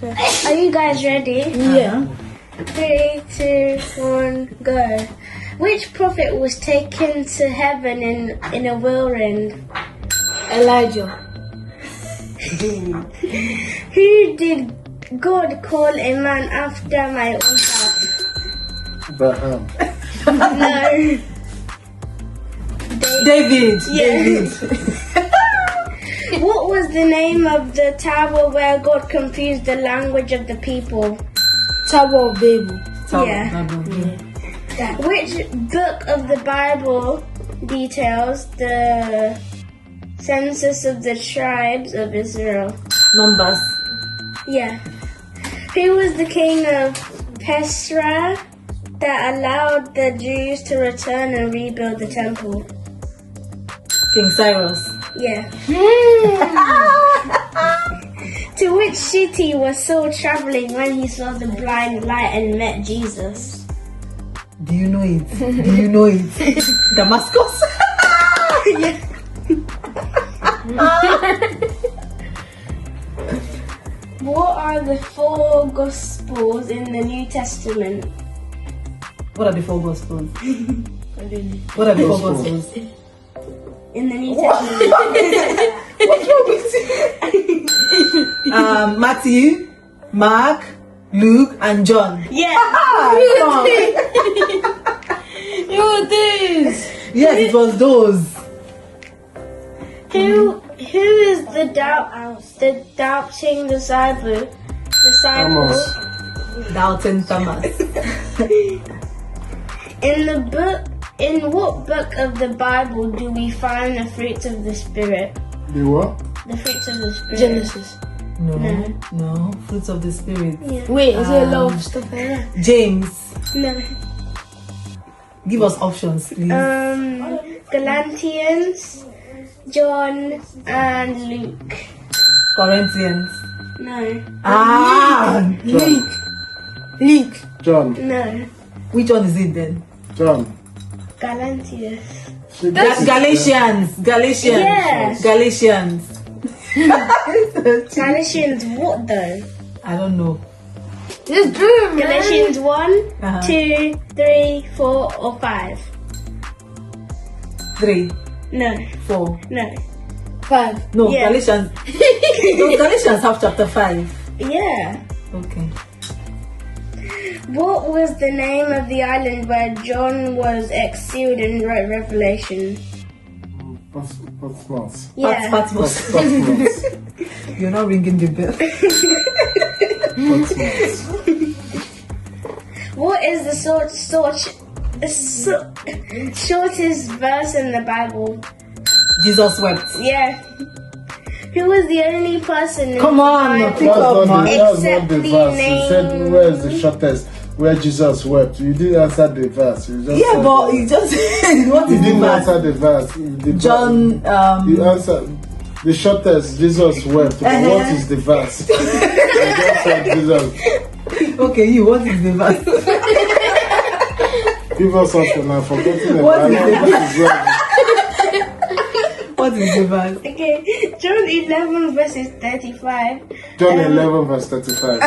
Are you guys ready? Yeah. 3, 2, 1, go. Which prophet was taken to heaven in a whirlwind? Elijah. Who did God call a man after my own heart? Abraham. No. David. Yeah. David. What was the name of the tower where God confused the language of the people? Tower of Babel. Yeah. Which book of the Bible details the census of the tribes of Israel? Numbers. Yeah. Who was the king of Petra that allowed the Jews to return and rebuild the temple? King Cyrus. Yeah. To which city was Saul traveling when he saw the blind light and met Jesus? Do you know it? Do you know it? Damascus. Yeah. What are the 4 Gospels in the New Testament? What are the 4 Gospels? What are the 4 Gospels? In the New Testament. What's wrong with you? Matthew, Mark, Luke, and John. Yeah. Come on. Who this? Yes, it was those. Who is the doubting disciple? Amos. Doubting Thomas. In what book of the Bible do we find the fruits of the Spirit? The what? The fruits of the Spirit. Genesis. No. No. No. Fruits of the Spirit. Yeah. Wait, is it a lot of stuff like that? James. No. Give us options, please. Galatians, John, and Luke. Corinthians. No. Luke. John. No. Which one is it then? John. Galatians. Galatians. Yeah. Galatians. Galatians what though? I don't know. Just do it, Galatians 1, Uh-huh. 2, 3, 4, or 5? 3, No. 4. No. 5. No, Yeah. Galatians. No, Galatians have chapter 5. Yeah. Okay. What was the name of the island where John was exiled and wrote Revelation? Patmos. Yeah. Patmos. Patmos. You're not ringing the bell. Patmos. What is the shortest verse in the Bible? Jesus wept. Yeah. Who was the only person in Come the on, Bible pick up, man. That's not the Except verse. the You said, name- where is the shortest? Where Jesus wept. You didn't answer the verse. You just Yeah, said but that. you just what You is the didn't verse? answer the verse. The John. You answered the shortest. Jesus wept. But what is the verse? You just said Jesus. Okay, you. What is the verse? Give us something. I'm forgetting the What is verse. What is the verse? Okay, John 11 verses 35. John 11 verse 35.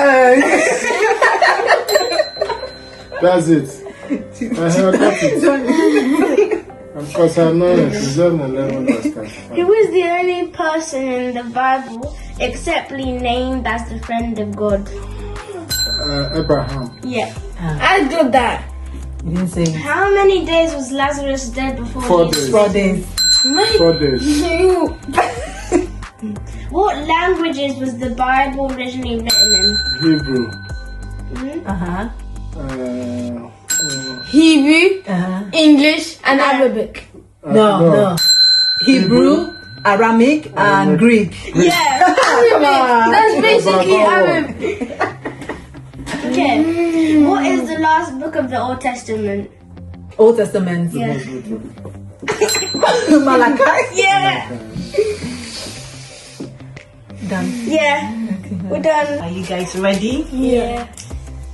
That's it. I got it. Of course I know it. It's John 11 verse 35. Who was the only person in the Bible exceptly named as the friend of God? Abraham. Yeah. I got that. You didn't say it. How many days was Lazarus dead before 4 Jesus? days. 4 days. 4 days. What languages was the Bible originally written in? Hebrew. Uh-huh. Hebrew, Uh-huh. English, and Arabic. No. Hebrew, Aramaic, and Greek. Yeah. Come on. That's basically Arabic. Okay. What is the last book of the Old Testament? Old Testament. Yeah. Malachi. Yeah. Done. Yeah. We're done. Are you guys ready? Yeah.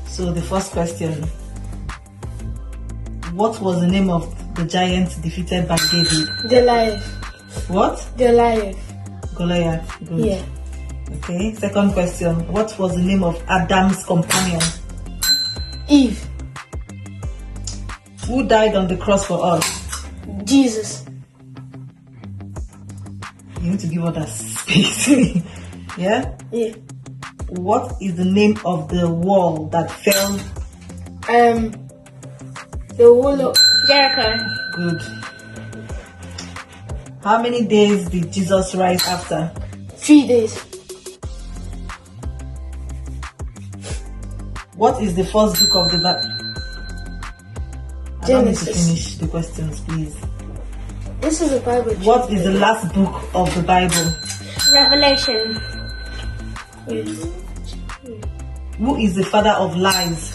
So the first question. What was the name of the giant defeated by David? Goliath. What? Goliath. Goliath. Good. Yeah. Okay, second question. What was the name of Adam's companion? Eve. Who died on the cross for us? Jesus. You need to give others space. Yeah? Yeah. What is the name of the wall that fell? The wall of Jericho. Good. How many days did Jesus rise after? 3 days. What is the first book of the Bible? I don't need to Genesis. finish the questions, please. This is a Bible. What is the last book of the Bible? Revelation. Who is the father of lies?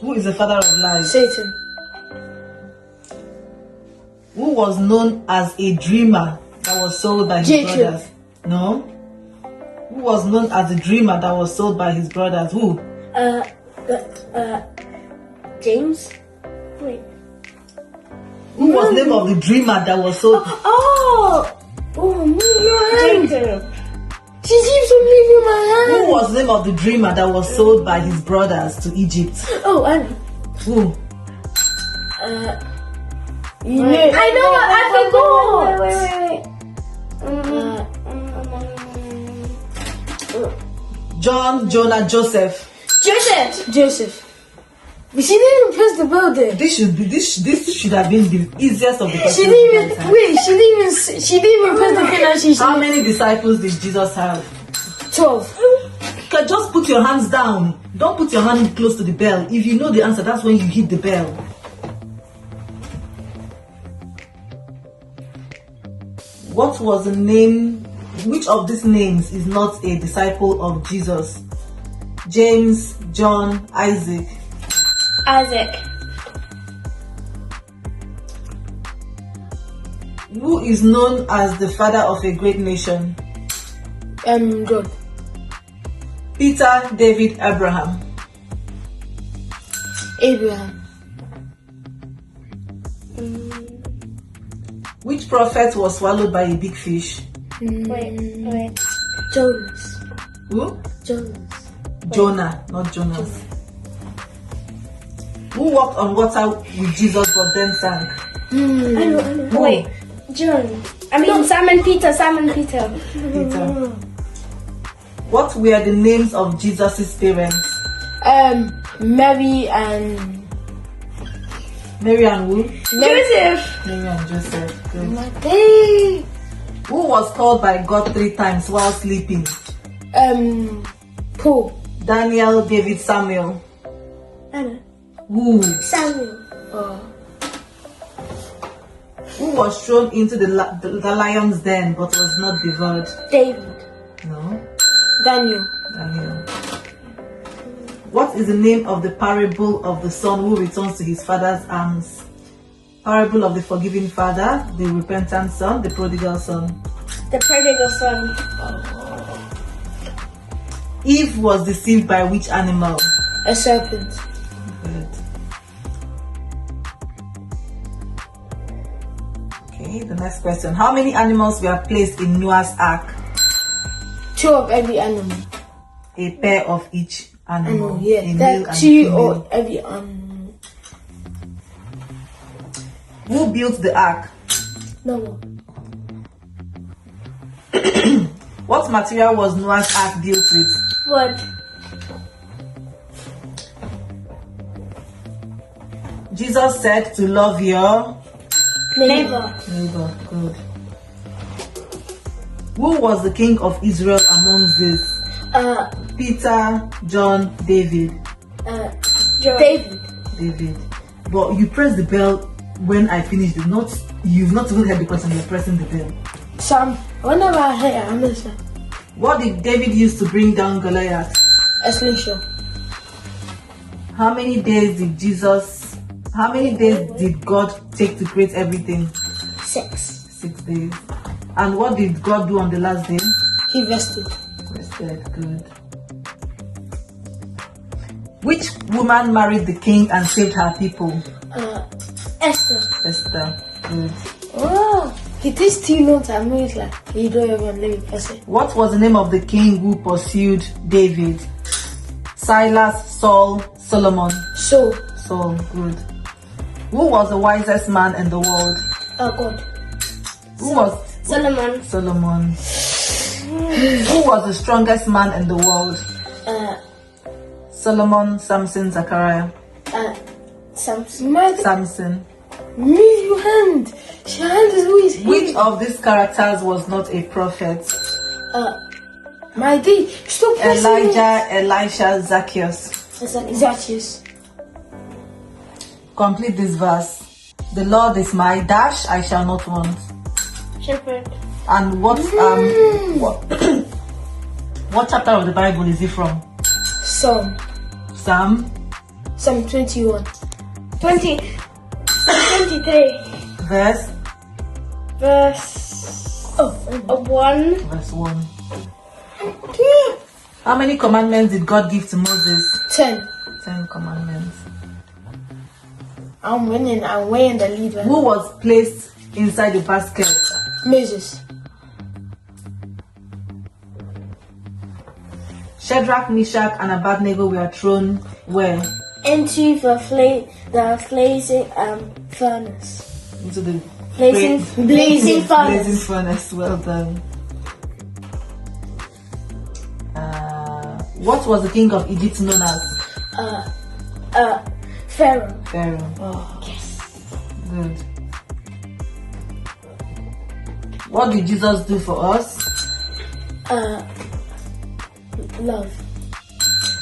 Who is the father of lies? Satan. Who was known as a dreamer that was sold by his Jacob. brothers? No. Who was known as a dreamer that was sold by his brothers? Who? James. Wait. Who was name of the dreamer that was sold? Oh my hand. Jacob. She keeps on leaving my hand. Who was name of the dreamer that was sold by his brothers to Egypt? Oh, I know. Who? You know. I know. I forgot. John, Jonah, Joseph. Joseph. But she didn't even press the bell there. This should have been the easiest of the questions. She didn't even wait. She didn't even press the thing and she How said many disciples did Jesus have? 12. You can just put your hands down. Don't put your hand close to the bell. If you know the answer, that's when you hit the bell. What was the name? Which of these names is not a disciple of Jesus? James, John, Isaac. Isaac. Who is known as the father of a great nation? God. Peter, David, Abraham. Abraham. Which prophet was swallowed by a big fish? Wait. Jonas. Who? Jonas. Jonah, not Jonas. Who walked on water with Jesus but then sank? I know. Who? Wait. John. Simon Peter. Peter. What were the names of Jesus' parents? Mary and Mary and who? Joseph. Mary and Joseph. Good. Hey. Who was called by God 3 times while sleeping? Paul. Daniel, David, Samuel. Anna. Who? Samuel. Who was thrown into the lion's den but was not devoured? David. No. Daniel. Daniel. What is the name of the parable of the son who returns to his father's arms? Parable of the forgiving father, the repentant son, the prodigal son. The prodigal son. Eve was deceived by which animal? A serpent. Good. Okay, the next question. How many animals were placed in Noah's ark? 2 of every animal. A pair of each animal. Yeah. A male That and 2 female. of every animal. Who built the ark? No one. What material was Noah's ark built with? Wood. Jesus said to love your Neighbor. neighbor. Good. Who was the king of Israel among these? Peter, John, David. David. David. But you press the bell when I finish the notes. You've not even heard the question, you're pressing the bell. Sam. Whenever I hear, I understand. What did David use to bring down Goliath? A slingshot. How many days did God take to create everything? 6. 6 days. And what did God do on the last day? He rested. Rested. Good. Which woman married the king and saved her people? Esther. Esther. Good. Oh. He takes 2 notes and makes like, you don't even let me press it. What was the name of the king who pursued David? Silas, Saul, Solomon. So, Saul, good. Who was the wisest man in the world? oh God. Who was Solomon. Solomon? Who was the strongest man in the world? Solomon, Samson, Zachariah. Samson. Samson. Move your hand. Your hand is always here. Which of these characters was not a prophet? My day. Stop pressing Elijah, Elisha, Zacchaeus. it. Zacchaeus. Complete this verse. The Lord is my dash, I shall not want. Shepherd. And what what chapter of the Bible is it from? Psalm. Psalm 21. 23. verse Verse 1. verse 1. How many commandments did God give to Moses? 10. 10 commandments. I'm winning. I'm way in the lead. Right Who now. was placed inside the basket? Moses. Shadrach, Meshach, and Abednego were thrown where? Into the blazing furnace. Into the Blazing blazing furnace. furnace. Well done. What was the king of Egypt known as? Pharaoh. Pharaoh. Oh. Good. What did Jesus do for us? Love.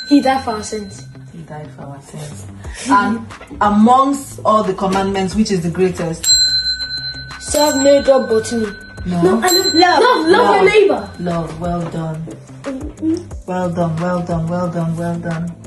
He died for our sins. He died for our sins. And amongst all the commandments, which is the greatest? Serve no God but me. No. Love. Love your neighbor. Love. Well done. Well done. Well done. Well done. Well done.